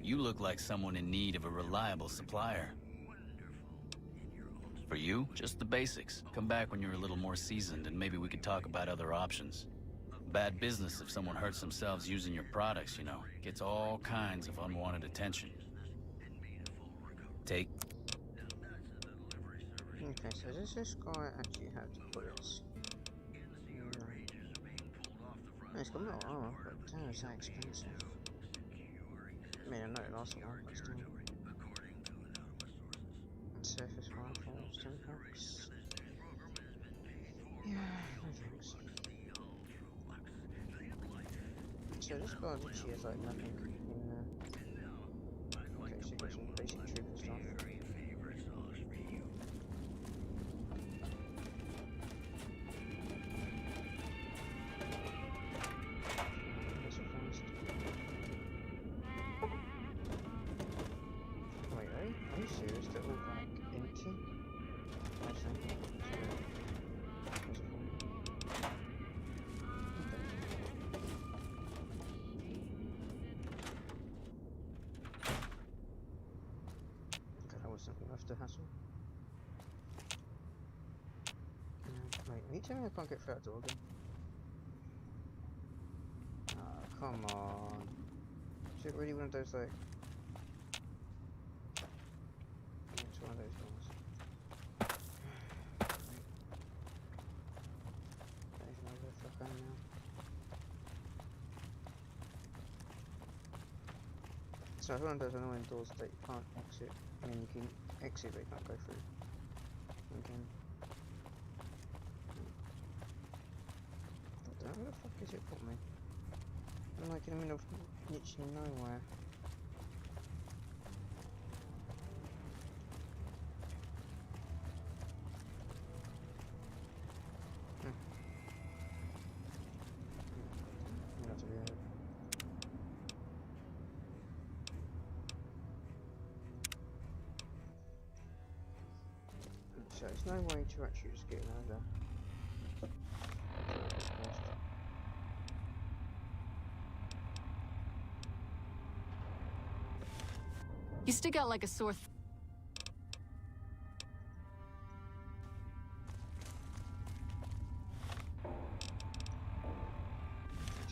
You look like someone in need of a reliable supplier. For you, just the basics. Come back when you're a little more seasoned and maybe we could talk about other options. Bad business if someone hurts themselves using your products, you know. Gets all kinds of unwanted attention. Take... Okay, so does this guy actually have the bullets? No. No, it's got metal armor, but damn, is that expensive. I mean, I know it lasts a while, but still. Surface rifles, 10 packs. Yeah, no thanks. So this guy literally has like nothing in there. Okay, so got some basic trooper stuff. Wait, are you serious? They're all like empty? I see. That's cool. Okay, that wasn't worth the hassle. Wait, are you telling me I can't get through that door again? Ah, come on. Is it really one of those like... It's one of those ones. I don't even know where the fuck I am now. So it's one of those annoying doors that you can't exit. I mean, you can exit but you can't go through. Again. Where the fuck is it put me? I'm like in the middle of literally nowhere. That's weird. So there's no way to actually just get over. You stick out like a sore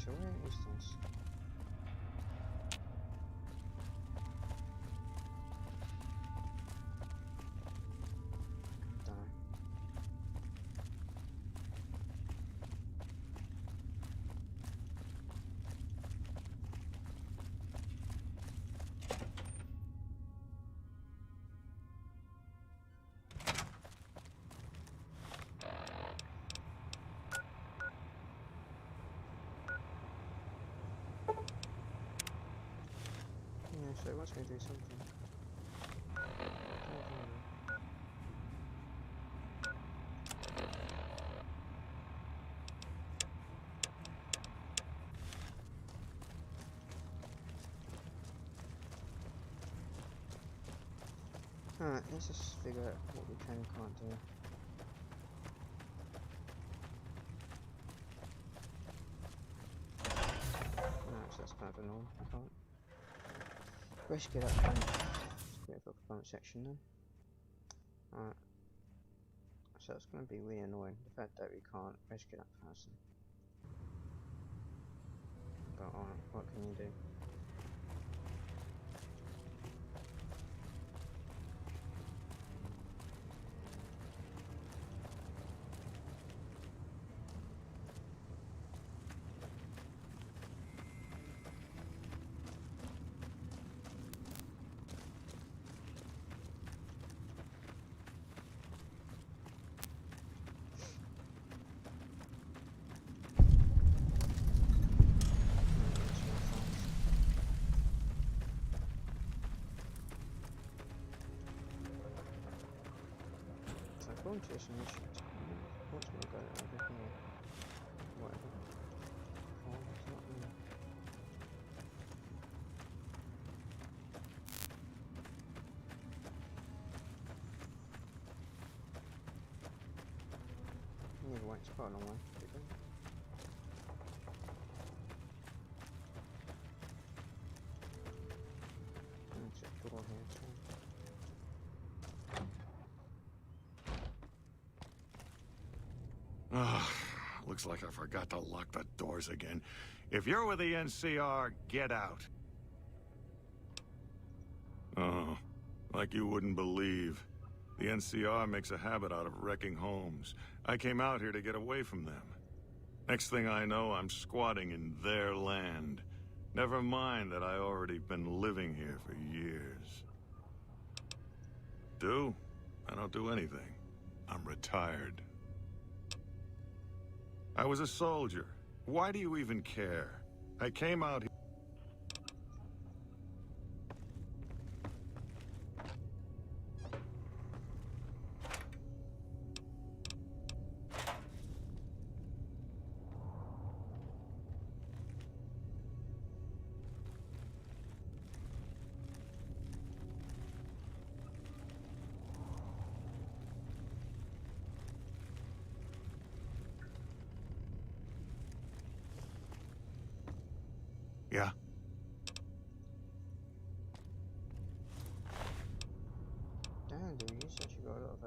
So where What is this? Dunno. Yeah, so it wants me to do something. Alright, let's just figure out what we can and can't do. Alright, so that's kind of annoying. I can't rescue that front. Let's create a front section then. Alright. So it's going to be really annoying, the fact that we can't rescue that person. But alright, what can you do? Going to this mission, what's going to go over here? Whatever. Oh, it's not me. Never went quite a long way. Check the door here too. Looks like I forgot to lock the doors again. If you're with the NCR, get out. Oh, like you wouldn't believe. The NCR makes a habit out of wrecking homes. I came out here to get away from them. Next thing I know, I'm squatting in their land. Never mind that I already been living here for years. I don't do anything. I'm retired. I was a soldier. Why do you even care? I came out here. Yeah. Damn, dude, you actually got a lot of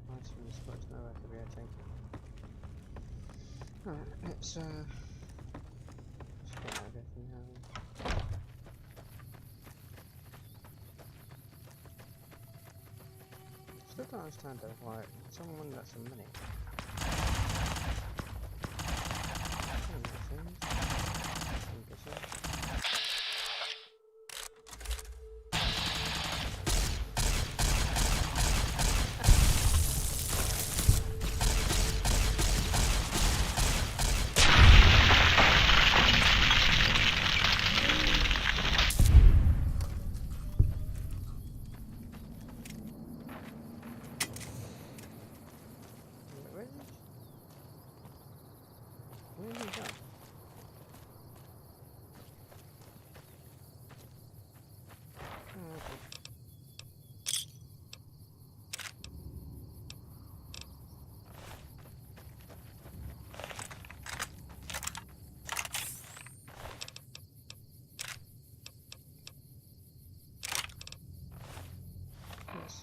items from this spot. No, I could be able to take it. Alright, let's get everything now. Still don't understand though why someone got some money.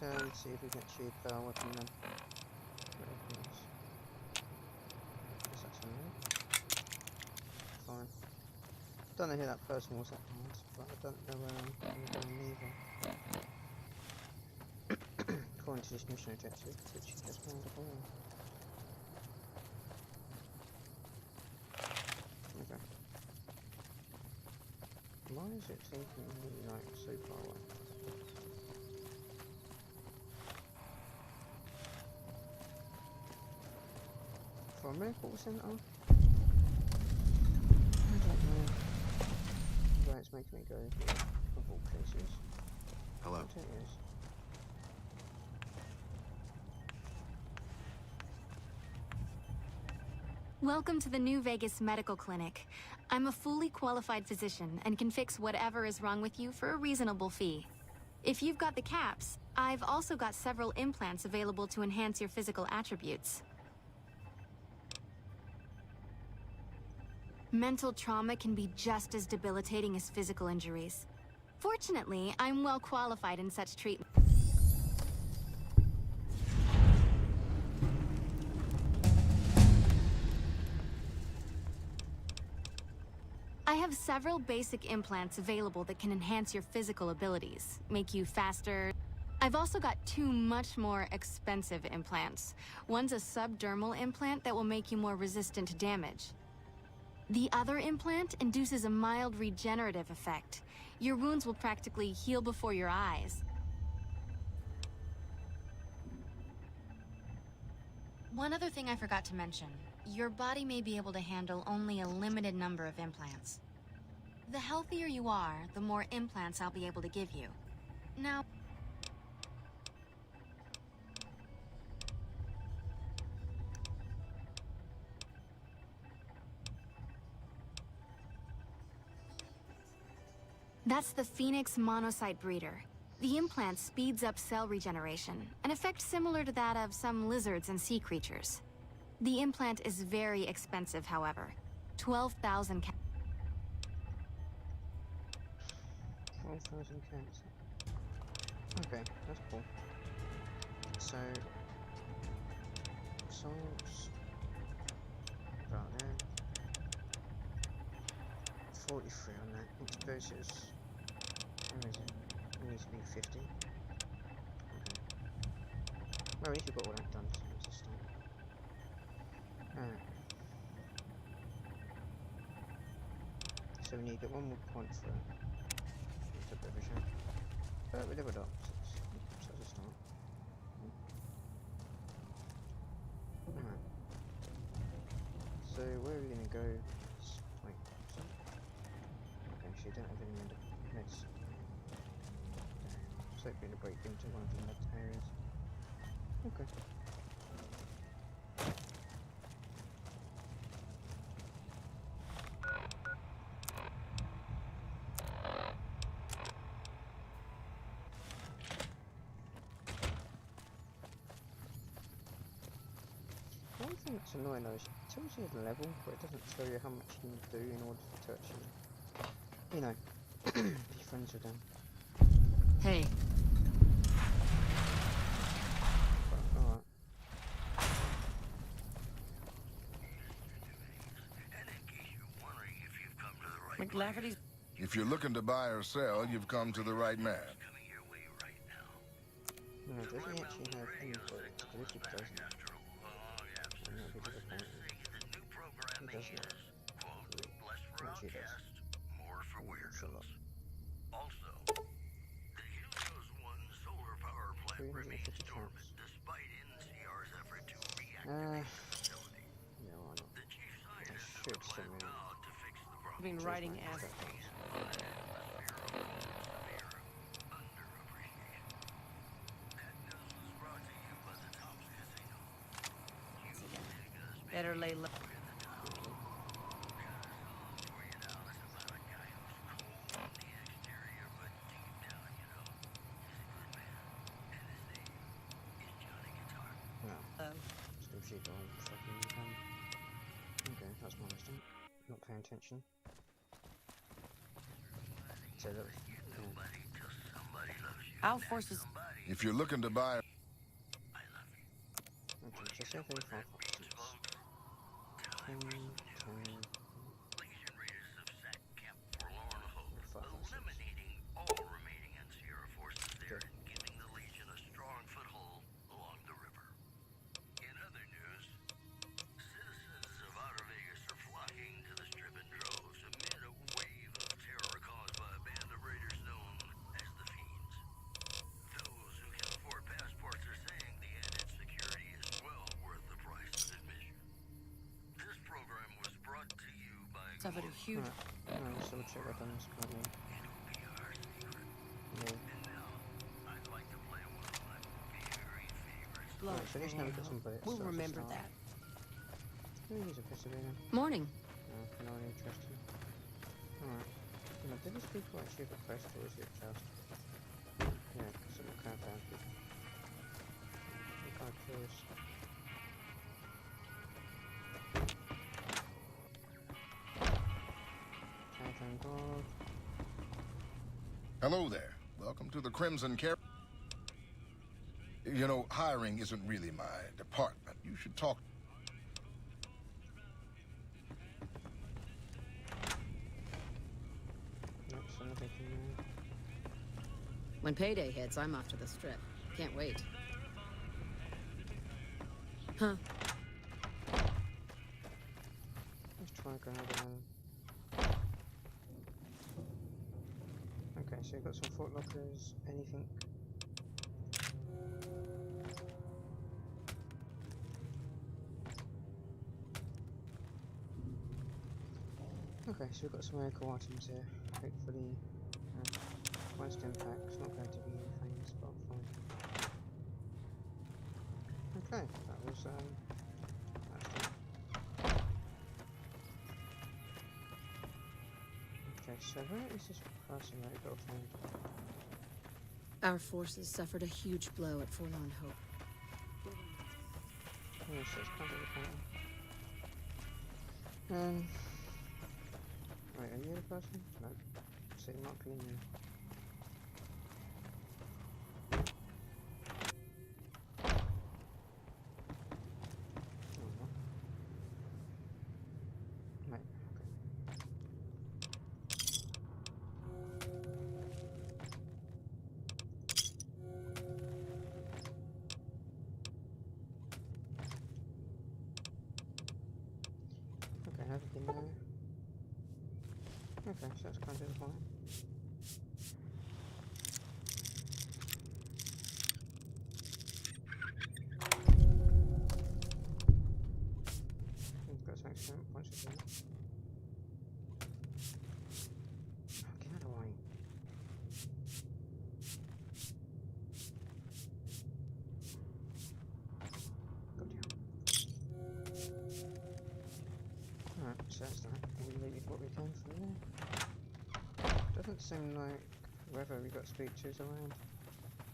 Let's see if we can achieve our weapon then. What's that something? Fine. don't know who that person was that hard, but I don't know where I'm going either. According to this mission objective, which is just round the corner. Okay. Why is it thinking me like so far away? For a medical centre? I don't know. Why it's making me go here, of all places. Hello. What it is. Welcome to the New Vegas Medical Clinic. I'm a fully qualified physician and can fix whatever is wrong with you for a reasonable fee. If you've got the caps, I've also got several implants available to enhance your physical attributes. Mental trauma can be just as debilitating as physical injuries. Fortunately, I'm well qualified in such treatment. I have several basic implants available that can enhance your physical abilities, make you faster. I've also got two much more expensive implants. One's a subdermal implant that will make you more resistant to damage. The other implant induces a mild regenerative effect. Your wounds will practically heal before your eyes. One other thing I forgot to mention. Your body may be able to handle only a limited number of implants. The healthier you are, the more implants I'll be able to give you. Now, that's the Phoenix monocyte breeder. The implant speeds up cell regeneration, an effect similar to that of some lizards and sea creatures. The implant is very expensive, however. 12,000 ca- 12,000 cats. Okay, that's cool. So, science. About there. 43 on that. Explosives. Where is it? It needs to be 50. Okay. Well, at least we've got all that done, so it's a start. Alright. So we need to get one more point for it. It's a bit of a shame. But we leveled up, so it's a start. Alright. So where are we going to go? Wait, so okay, so you don't have any meds. So we're going to break into one of the med areas. Okay. One thing that's annoying though is it tells you the level, but it doesn't tell you how much you need to do in order to actually, you know, be friends with them. Hey. Alright. McLafferty's. If you're looking to buy or sell, you've come to the right man. No, does he actually have input? Because if he doesn't, then that'd be disappointing. He does not. Actually does. It's a lot. 350 counts. Yeah, why not? I should send me out. Been writing ass. Better lay low. Still shoot the whole fucking okay, that's my mistake. Not paying attention. So that was Our forces. If you're looking to buy... okay, so 75 options. 10, 10. suffered a huge... Right. No, just double check I've done this correctly. Yeah. Right, so at least now we've got some bullets. We'll so that's a remember start. that. Who is a pistol then? Morning. No, no one interested. Alright. Now, do these people actually have a quest, or is it just... Yeah, because I'm kind of found people. I'm kind of curious. Caravan dog. Hello there. Welcome to the Crimson Care. You know, hiring isn't really my department. You should talk. Nope, so nothing from there. When payday hits, I'm off to the strip. Can't wait. Huh. Let's try and go another one. Okay, so we've got some Fort Lockers, anything. Okay, so we've got some medical items here. Hopefully, most impact's not going to be famous, but fine. Okay, that was that's done. Okay, so where is this person that we got to find? Our forces suffered a huge blow at Forlorn Hope. Yes, it's kind of the wait, are you the person? No. So you're not clean you. Right, okay, have you been there? Okay, so that's kind of the point. We've got some experiment points to do. Get out of the way. Alright, so that's that. We leave what we can from there. Doesn't seem like whoever we got to speak to is around.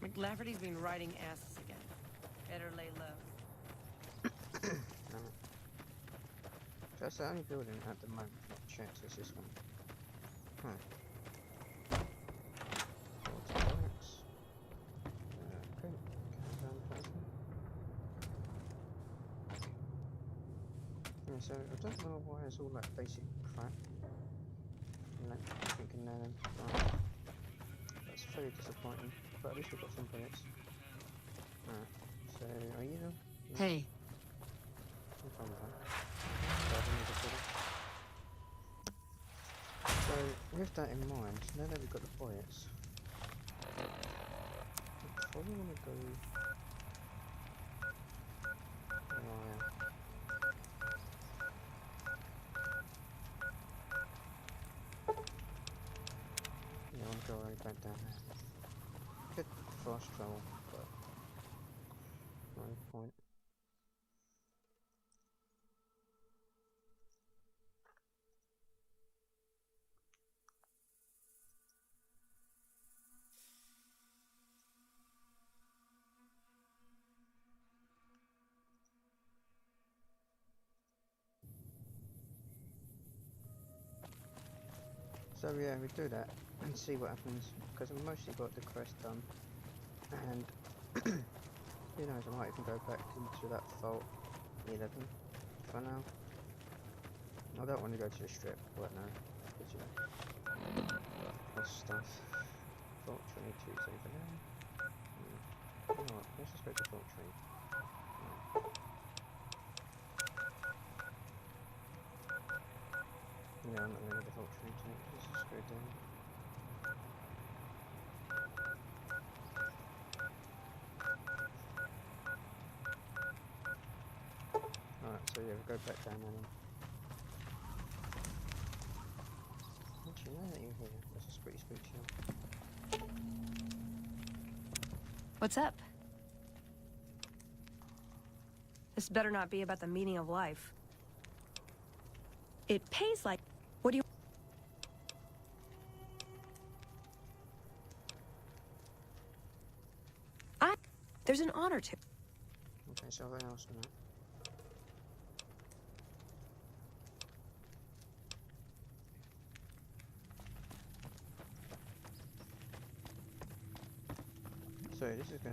McLafferty's been riding asses again. Better lay low. No. That's the only building at the moment not checked, is this one. Huh. Barracks. Okay, caravan person. Yeah, so I don't know why it's all like basic crap. Thinking right. That's very disappointing, but at least we've got some bullets. Alright, so are you them? No. Hey. I'm fine with that. So with that in mind, now that we've got the bullets, I probably want to go... Right. Yeah, I want to go right back down there. Bit fast travel, but no point. So yeah, we do that and see what happens, because I've mostly got the quest done, and who knows, I might even go back into that Vault 11 for now. I don't want to go to the strip right now, because you know, this stuff. Vault 22 is over there. You know what, let's just go to Vault 3. Yeah, I'm not going to the Vault 3 tonight, let's just go down. Alright, so yeah, we'll go back down then. Actually, now that you're here, let's just quickly speak to you. What's up? This better not be about the meaning of life. It pays like... What do you... There's an honor to... Okay, so what else now? So this is going to